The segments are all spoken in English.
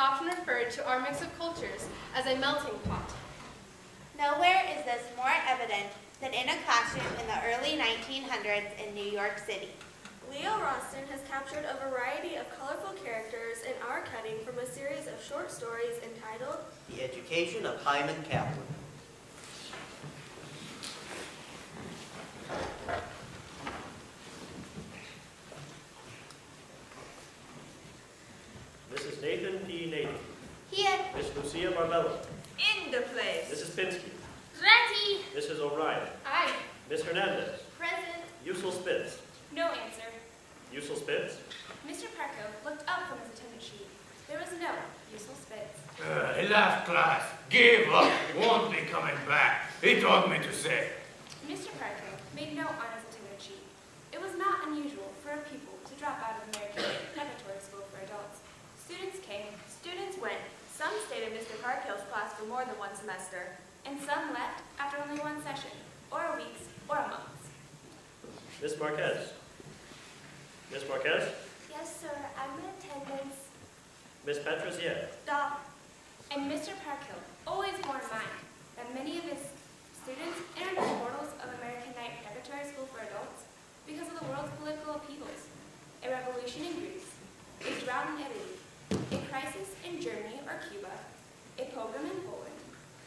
often referred to our mix of cultures as a melting pot. Nowhere is this more evident than in a classroom in the early 1900s in New York City. Leo Roston has captured a variety of colorful characters in our cutting from a series of short stories entitled The Education of Hyman Kaplan. Mrs. Nathan P. Nathan. Here. Miss Lucia Barbella. In the place. Mrs. Pinsky. Ready. Mrs. O'Brien. Aye. Miss Hernandez. Present. Yusel Spitz. No answer. Yusel Spitz. Mr. Parko looked up from his attendance sheet. There was no Yusel Spitz. He left class. Gave up. Won't be coming back. He told me to say. Mr. Parko made note on his attendance sheet. It was not unusual for a pupil to drop out of American Preparatory School for Adults. Students came, Students went. Some stayed in Mr. Parkill's class for more than one semester. and some left after only one session, or a week's, or a month's. Miss Marquez. Miss Marquez? Yes, sir. I'm in attendance. Miss Petrosier. Stop. And Mr. Parkhill always bore in mind that many of his students entered the portals of American Night Preparatory School for Adults because of the world's political upheavals, a revolution in Greece, a drought in Italy, a crisis in Germany or Cuba, a pogrom in Poland.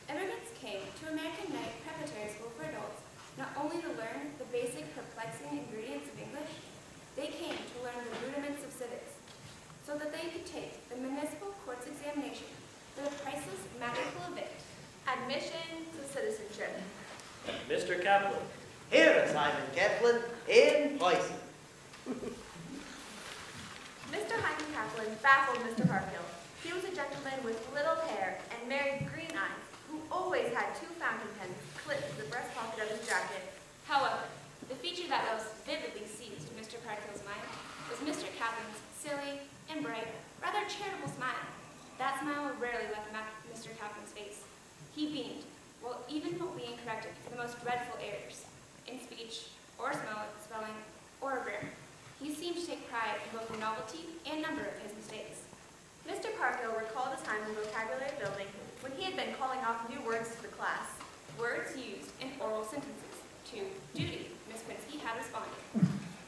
Immigrants came to American Night Preparatory School for Adults not only to learn the basic perplexing ingredients of English, they came to learn the rudiments of civics, so that they could take the municipal court's examination for the priceless magical event, Admission to citizenship. Mr. Kaplan. Here is Hyman Kaplan in Poison. Mr. Hyman Kaplan baffled Mr. Parkhill. He was a gentleman with little hair and merry green eyes, who always had two fountain pens clipped to the breast pocket of his jacket. However, the feature that most vividly seized Mr. Parkhill's mind was Mr. Kaplan's silly and bright, rather charitable smile. That smile rarely left Mr. Kaplan's face. He beamed, while even being corrected for the most dreadful errors, in speech, or spelling, or grammar. He seemed to take pride in both the novelty and number of his mistakes. Mr. Parkhill recalled a time in vocabulary building when he had been calling off new words to the class. Words used in oral sentences. To duty, Miss Pinsky had responded.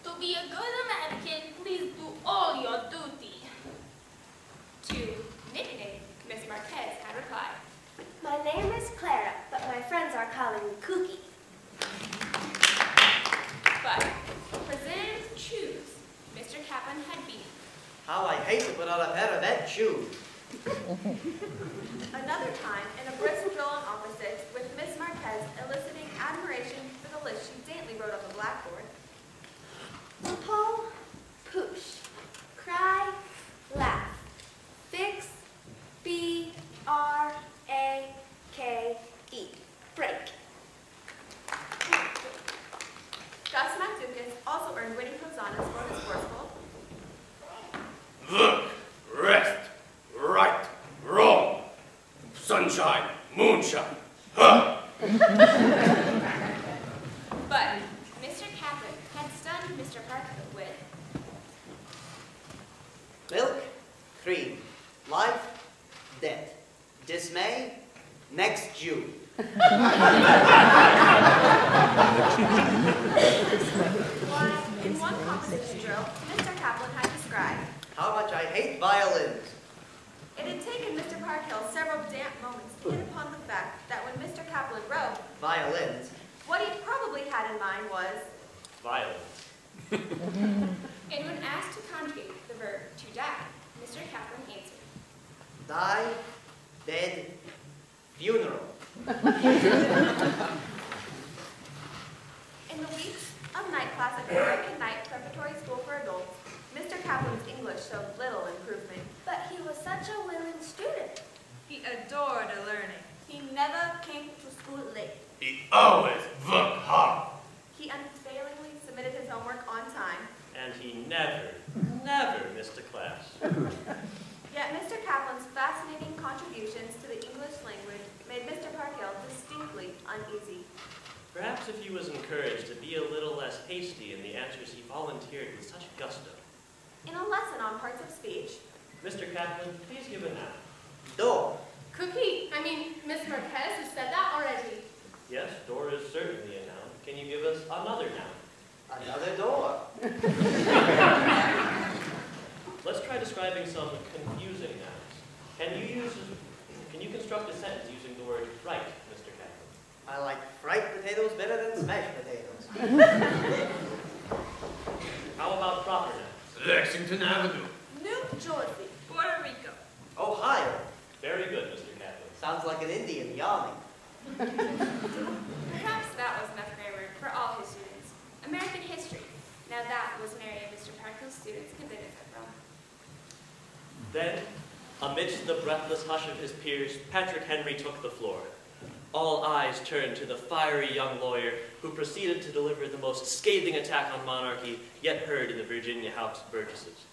To be a good American, please do all your duty. To nickname, Miss Marquez had replied. My name is Clara, but my friends are calling me Cookie. But, presented to choose, Mr. Kaplan had beaten. How I hate to put on a pair of that shoes. Another time, in a brisk drill on opposites, with Miss Marquez eliciting admiration for the list she daintily wrote on the blackboard. Pull, push, cry, laugh, fix, B-R-A-K-E, break. Gus Matsukas also earned winning hosannas for his forceful. Look, rest, right, wrong, sunshine, moonshine, huh? But, Mr. Kaplan had stunned Mr. Parkhill with Milk, cream, life, death, dismay, next June. Why, in one composition drill, Mr. Kaplan had described, How much I hate violins. it had taken Mr. Parkhill several damp moments to hit upon the fact that when Mr. Kaplan wrote, Violins. what he probably had in mind was, Violence. and when asked to conjugate the verb to die, Mr. Kaplan answered. Die, dead, funeral. in the weeks of night class at American Night Preparatory School for Adults, Mr. Kaplan's English showed little improvement. But he was such a willing student. He adored learning. He never came to school late. He always worked hard. He unfailingly submitted his homework on time. And he never missed a class. Yet Mr. Kaplan's fascinating contributions to the English language made Mr. Parkhill distinctly uneasy. Perhaps if he was encouraged to be a little less hasty in the answers he volunteered with such gusto. In a lesson on parts of speech, Mr. Kaplan, please give a noun. Door. Cookie. Miss Marquez has said that already. Yes, door is certainly a noun. Can you give us another noun? Another door. Let's try describing some confusing nouns. Can you construct a sentence using the word fright, Mr. Kaplan? I like fried potatoes better than smashed potatoes. How about proper nouns? Lexington Avenue. New Jersey. Puerto Rico. Ohio. Very good, Mr. Kaplan. Sounds like an Indian yawning. Perhaps that was enough grammar for all his students. American history. Now that was an area Mr. Parkill's students could benefit from. Then, amidst the breathless hush of his peers, Patrick Henry took the floor. All eyes turned to the fiery young lawyer who proceeded to deliver the most scathing attack on monarchy yet heard in the Virginia House of Burgesses.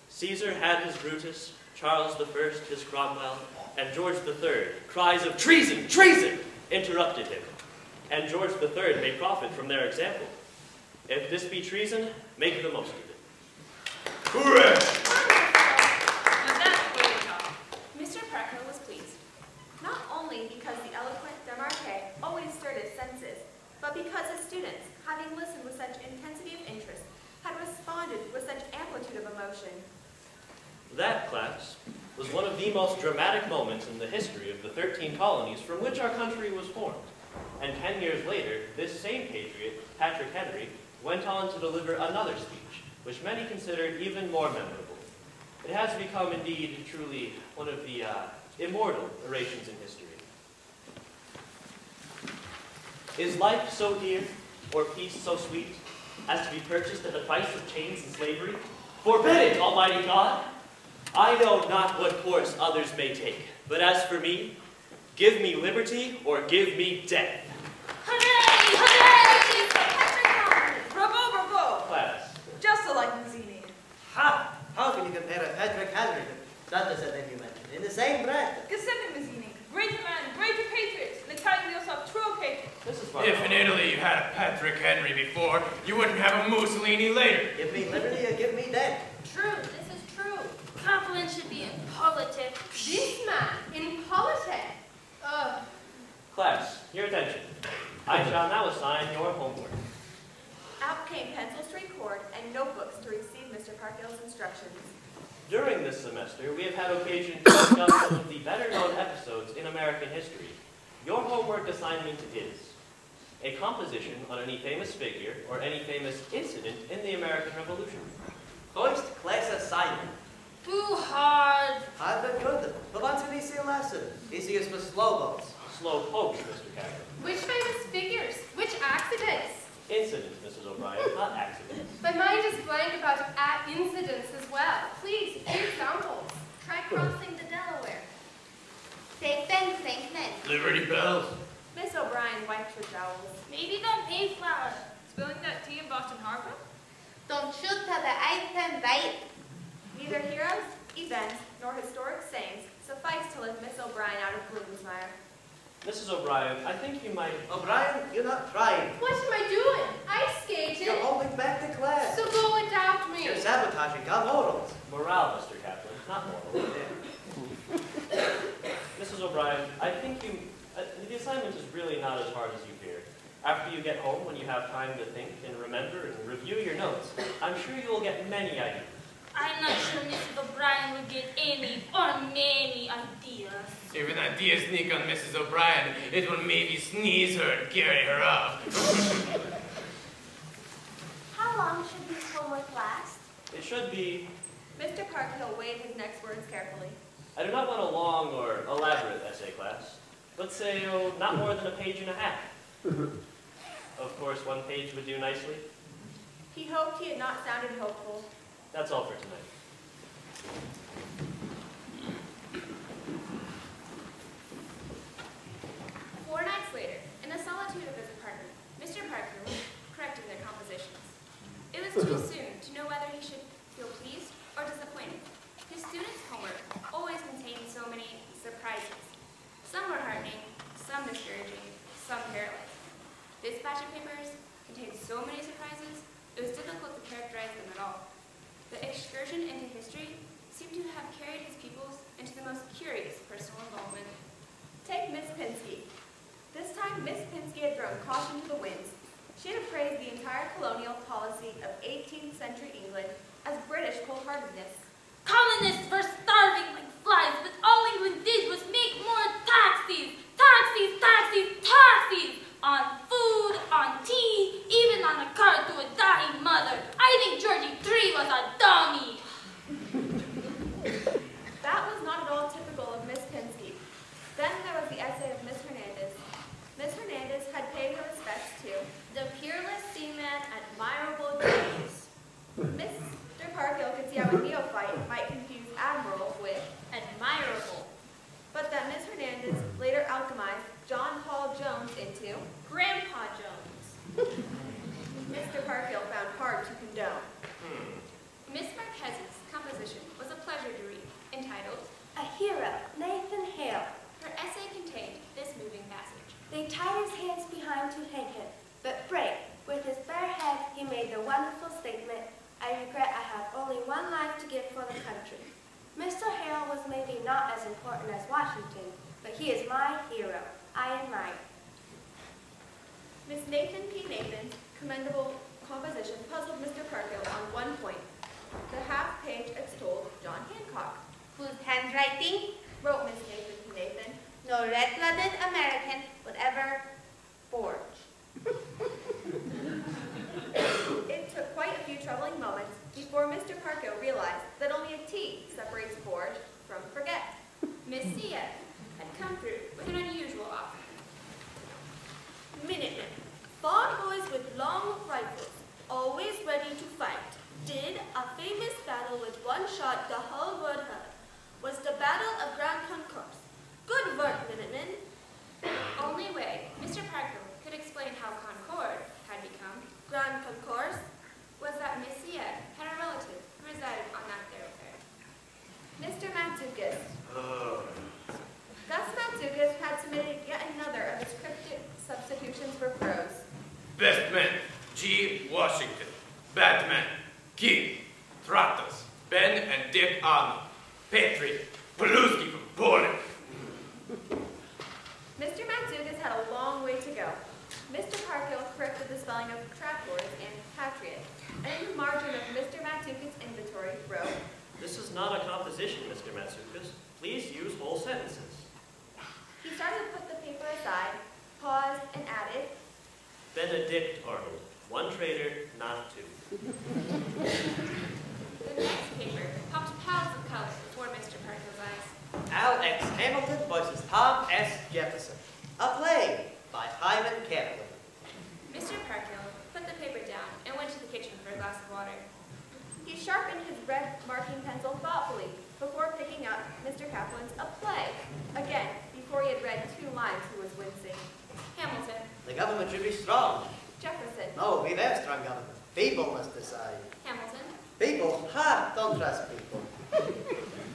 Caesar had his Brutus, Charles I his Cromwell, and George III, cries of treason, treason, interrupted him. And George III may profit from their example. If this be treason, make the most of it. Correct. Now that's the way to talk. Mr. Parkill was pleased. Not only because the eloquent Desmarquets always stirred his senses, but because his students, having listened with such intensity of interest, had responded with such amplitude of emotion. That, class, was one of the most dramatic moments in the history of the 13 colonies from which our country was formed. And 10 years later, this same patriot, Patrick Henry, went on to deliver another speech, which many considered even more memorable. It has become, indeed, truly one of the immortal orations in history. Is life so dear, or peace so sweet, as to be purchased at the price of chains and slavery? Forbid it, Almighty God! I know not what course others may take, but as for me, give me liberty or give me death. Hooray! Hooray! Patrick Henry! Bravo, bravo. Class, Just like Mazzini. Ha! How can you compare a Patrick Henry to that is the name you mentioned in the same breath? Giuseppe Mazzini. Greater man, greater patriots. In Italy we also have true patriots. this is fun. If in Italy you had a Patrick Henry before, you wouldn't have a Mussolini later. Give me liberty or give me death. True, this is true. Kaplan should be in politics. This man in politics. Ugh. Class, your attention. I shall now assign your homework. Out came pencils to record and notebooks to receive Mr. Parkill's instructions. During this semester, we have had occasion to discuss some of the better-known episodes in American history. Your homework assignment is a composition on any famous figure or any famous incident in the American Revolution. First class assignment. Too hard. Hard but good. But what's an easy lesson? Easy is for slow boats. Slow pokes, Mr. Kaplan. Which famous figures? Which accidents? Incidents, Mrs. O'Brien, not accidents. My mind is blank about incidents as well. Please, a few examples. Try crossing the Delaware. Safe and Sinkman. Liberty Bells. Miss O'Brien wiped her jowls. Maybe the Mayflower. Spilling that tea in Boston Harbor? Don't shoot till the ice can bite. Neither heroes, events, nor historic sayings suffice to lift Miss O'Brien out of Bloomsmire. Mrs. O'Brien, I think you might... O'Brien, you're not trying. What am I doing? I skated. You're holding back the class. So go adopt me. You're sabotaging our morals. Morale, Mr. Kaplan, not moral. Mrs. O'Brien, I think you... the assignment is really not as hard as you fear. After you get home, when you have time to think and remember and review your notes, I'm sure you will get many ideas. I'm not sure Mrs. O'Brien will get any or many ideas. If an idea sneak on Mrs. O'Brien, it will maybe sneeze her and carry her off. How long should this homework last? It should be... Mr. Parkhill weighed his next words carefully. I do not want a long or elaborate essay class. Let's say, not more than a page and a half. Of course, one page would do nicely. He hoped he had not sounded hopeful. That's all for tonight. 4 nights later, in the solitude of his apartment, Mr. Parker was correcting their compositions. It was too soon to know whether he should feel pleased or disappointed. His students' homework always contained so many surprises. Some were heartening, some discouraging, some paralyzing. This batch of papers contained so many surprises, it was difficult to characterize them at all. The excursion into history seemed to have carried his pupils into the most curious personal involvement. Take Miss Pinsky. This time, Miss Pinsky had thrown caution to the winds. She had appraised the entire colonial policy of 18th century England as British cold-heartedness. Colonists were starving like flies, but all England did was make more taxes. Taxes, taxes, taxes! On food, on tea, even on a card to a dying mother. I think Georgie III was a dummy. That was not at all typical of Miss Pinsky. Then there was the essay of Miss Hernandez. Miss Hernandez had paid her respects to The peerless seaman, admirable days. Mr. Parkhill could see how a neophyte might confuse admiral with Admirable. but that Miss Hernandez later alchemized John Paul Jones into Grandpa Jones. Mr. Parkhill found hard to condone. Miss Marquez's composition was a pleasure to read, entitled, A hero, Nathan Hale. her essay contained this moving passage. They tied his hands behind to hang him, but brave, with his bare head, he made the wonderful statement, I regret I have only one life to give for the country. Mr. Hale was maybe not as important as Washington, but he is my hero. I am right. Miss Nathan P. Nathan's commendable composition puzzled Mr. Parkhill on one point. The half page extolled John Hancock. Whose handwriting Wrote Miss Nathan P. Nathan, no red-blooded American would ever forge. it took quite a few troubling moments before Mr. Parkhill realized that only a T separates forge from forget. Miss Cia had come through with an unusual offer. Minutemen, fought boys with long rifles, always ready to fight, did a famous battle with one shot the whole world heard. Was the Battle of Grand Concourse. Good work, Minutemen. The only way Mr. Parkhill could explain how Concord had become Grand Concourse. was that Miss Cia had a relative who resided on that thoroughfare. Mr. Matsoukas. Gus Matsoukas had submitted yet another of his cryptic substitutions for prose. Best man, G. Washington. Batman, King. Stratos, Ben and Dick Arnold. Patriot, Paluski from Poland. Mr. Matsoukas had a long way to go. Mr. Parkhill corrected the spelling of trapdoors and patriot, and in the margin of Mr. Matsoukas' inventory wrote, This is not a composition, Mr. Matsoukas. Please use whole sentences. he started to put the paper aside, paused, and added, Benedict Arnold. One traitor, not two. The next paper popped piles of color before Mr. Parkhill's eyes. Al X. Hamilton versus Tom S. Jefferson. A play by Hyman Catlin. Mr. Parkhill put the paper down and went to the kitchen for a glass of water. he sharpened his red marking pencil thoughtfully before picking up Mr. Kaplan's A Play. Again, before he had read 2 lines, he was wincing. Hamilton, The government should be strong. Jefferson, No, we have strong government. People must decide. Hamilton, People? Ha! Don't trust people.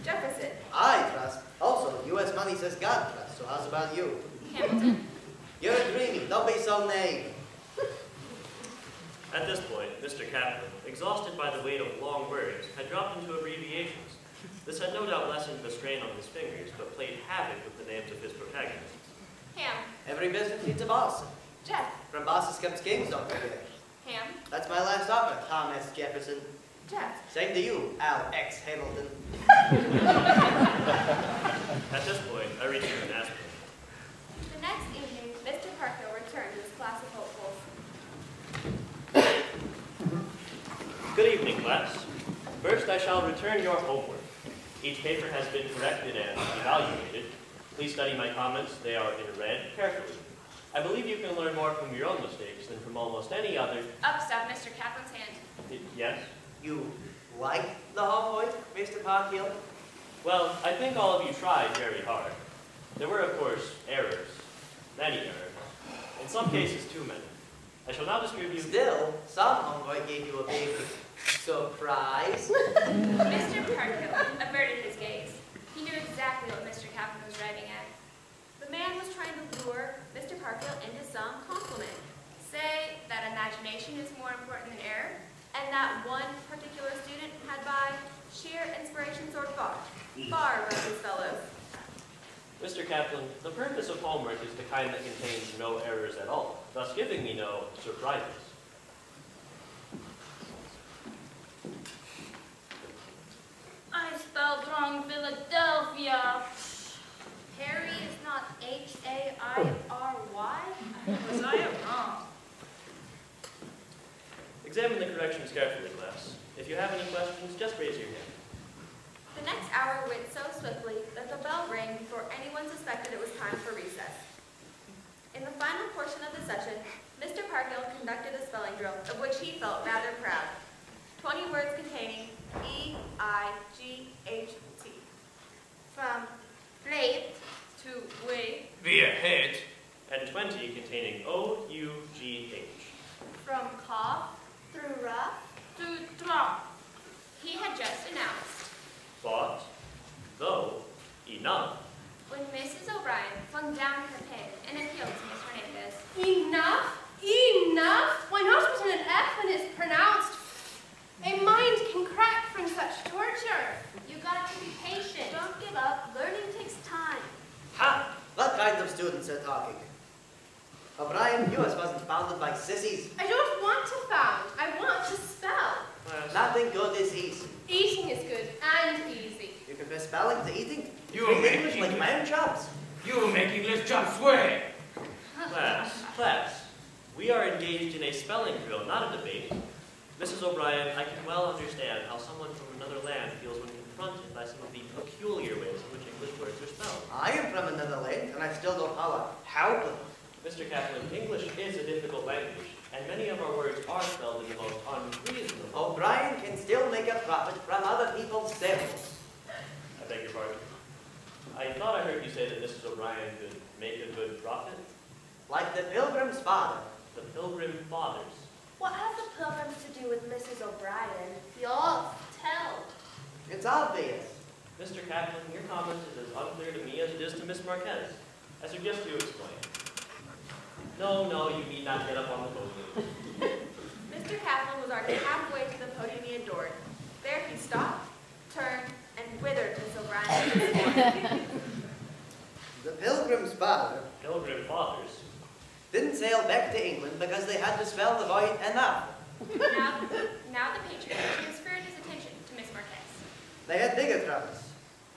Jefferson, I trust. Also, U.S. money says God trust, so how's about you? Hamilton, You're dreaming. Don't be so naive. At this point, Mr. Kaplan, exhausted by the weight of long words, had dropped into abbreviations. This had no doubt lessened the strain on his fingers, but played havoc with the names of his protagonists. Ham, Every business needs a boss. Jeff, From bosses comes kings, don't forget. Ham, That's my last offer, Tom S. Jefferson. Jeff. Same to you, Al X. Hamilton. At this point, I reached an aspirin. The next evening, Mr. Parkhill returned to his class of hopefuls. Good evening, class. First, I shall return your homework. Each paper has been corrected and evaluated. Please study my comments. They are in red carefully. I believe you can learn more from your own mistakes than from almost any other. up stuff Mr. Kaplan's hand. Yes? You like the homework, Mr. Parkhill? Well, I think all of you tried very hard. There were, of course, errors. Many errors. In some cases, too many. I shall now distribute... Still, some homework gave you a big surprise. Mr. Parkhill averted his gaze. He knew exactly what Mr. Kaplan was driving at. The man was trying to lure Mr. Parkhill into some compliment. Say that imagination is more important than error. And that one particular student had by sheer inspiration soared far. Mr. Kaplan, the purpose of homework is the kind that contains no errors at all, thus giving me no surprises. I spelled wrong Philadelphia. Harry is not H-A-I-R-Y? Was I wrong? Examine the corrections carefully, class. If you have any questions, just raise your hand. The next hour went so swiftly that the bell rang before anyone suspected it was time for recess. In the final portion of the session, Mr. Parkhill conducted a spelling drill of which he felt rather proud. 20 words containing E-I-G-H-T. From plate To wait. Via head. And 20 containing O-U-G-H. From cough. through rough. To drop. He had just announced Thought, though, enough. when Mrs. O'Brien flung down her pen and appealed to Miss Hernandez. Enough! Enough! Why not put an F when it's pronounced? A mind can crack from such torture. You gotta be patient. Don't give up. Learning takes time. Ha! What kind of students are talking? O'Brien, yours wasn't founded by sissies. I don't want to found. I want to spell. Class. Nothing good is easy. Eating is good and easy. You compare spelling to eating? You Read make English like man chops. You make English jump sway. Class, we are engaged in a spelling drill, not a debate. Mrs. O'Brien, I can well understand how someone from another land feels when confronted by some of the peculiar ways in which English words are spelled. I am from another land, and I still don't know how to. Mr. Kaplan, English is a difficult language, and many of our words are spelled in the most unreasonable. O'Brien can still make a profit from other people's symbols. I beg your pardon. I thought I heard you say that Mrs. O'Brien could make a good profit. Like the Pilgrim's father. The Pilgrim Fathers. What have the pilgrims to do with Mrs. O'Brien? You'll tell. It's obvious. Mr. Kaplan, your comment is as unclear to me as it is to Miss Marquez. I suggest you explain. No, you need not get up on the podium. Mr. Kaplan was already halfway to the podium he adored. There he stopped, turned, and withered Miss O'Brien. The Pilgrim's father Pilgrim Fathers. didn't sail back to England because they had to spell the word enough. Now the patron transferred his attention to Miss Marquez. They had bigger troubles.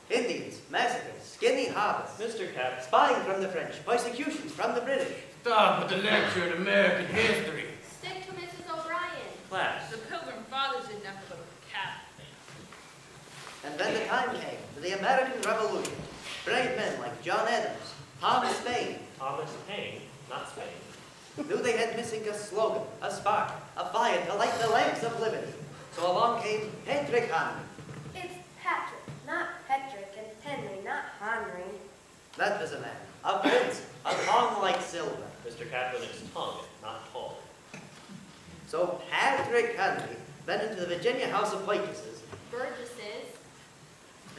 Indians, massacres, skinny harvests, Mr. Kaplan. spying from the French, persecutions from the British. Stop with the lecture in American history. Stick to Mrs. O'Brien. Class. The Pilgrim Fathers did nothing but cat. And then the time came for the American Revolution. Brave men like John Adams, Thomas Paine, Thomas Paine, not Spain. knew they had missing a slogan, a spark, a fire to light the lamps of liberty. So along came Patrick Henry. It's Patrick, not Petrick, and Henry, not Henry. That was a man, a prince, a tongue like silver. Mr. Kaplan is tongue, not tall. So Patrick Henry went into the Virginia House of Burgesses,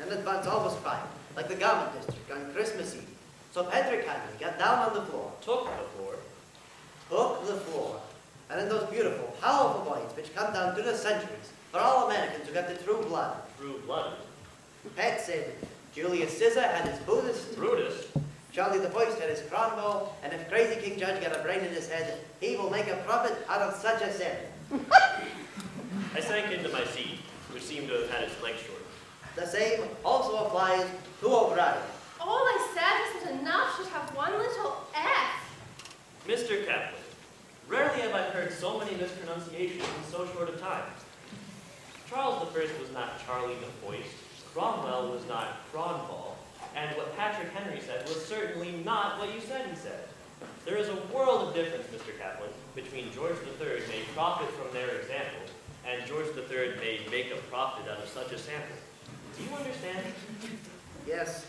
and advanced almost fine, like the Garment District on Christmas Eve. So Patrick Henry got down on the floor, Took the floor. and in those beautiful, powerful voices which come down through the centuries, for all Americans who got the true blood, Through blood. Pat said Julius Caesar had his Buddhist, Brutus. Charlie the First had his Cromwell, and if crazy King Judge got a brain in his head, he will make a profit out of such a sin. I sank into my seat, which seemed to have had its legs short. The same also applies to O'Brien. All I said was that enough should have one little F. Mr. Kaplan, rarely have I heard so many mispronunciations in so short a time. Charles I was not Charlie the Foist, Cromwell was not Cronwall, and what Patrick Henry said was certainly not what you said he said. There is a world of difference, Mr. Kaplan, between George III may profit from their example, and George III may make a profit out of such a sample. Do you understand? Yes,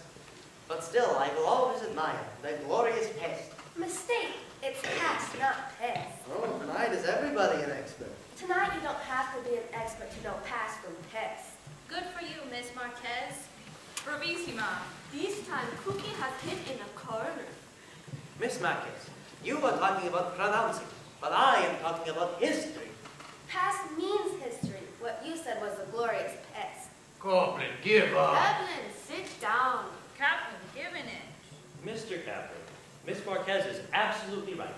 but still I will always admire the glorious pest. Mistake. It's past, not past. Oh, tonight is everybody an expert. Tonight you don't have to be an expert to know pass from test. Good for you, Miss Marquez. Bravissima. This time, Cookie has hit in a corner. Miss Marquez, you were talking about pronouncing, but I am talking about history. Past means history. What you said was a glorious pest. Copeland, give up. Evelyn, sit down. Kaplan, give an inch. Mr. Captain, Miss Marquez is absolutely right.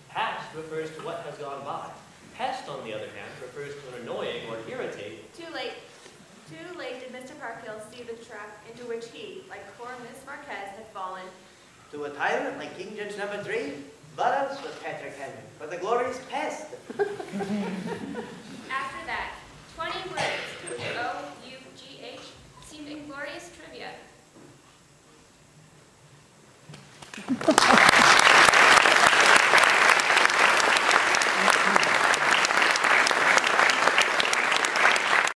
Past refers to what has gone by. Pest, on the other hand, refers to an annoying or irritating. Too late. Too late did Mr. Parkhill see the trap into which he, like poor Miss Marquez, had fallen. To a tyrant like King Judge number 3, Burroughs was Patrick Henry for the glorious pest. After that, 20 words, O-U-G-H, seemed inglorious trivia.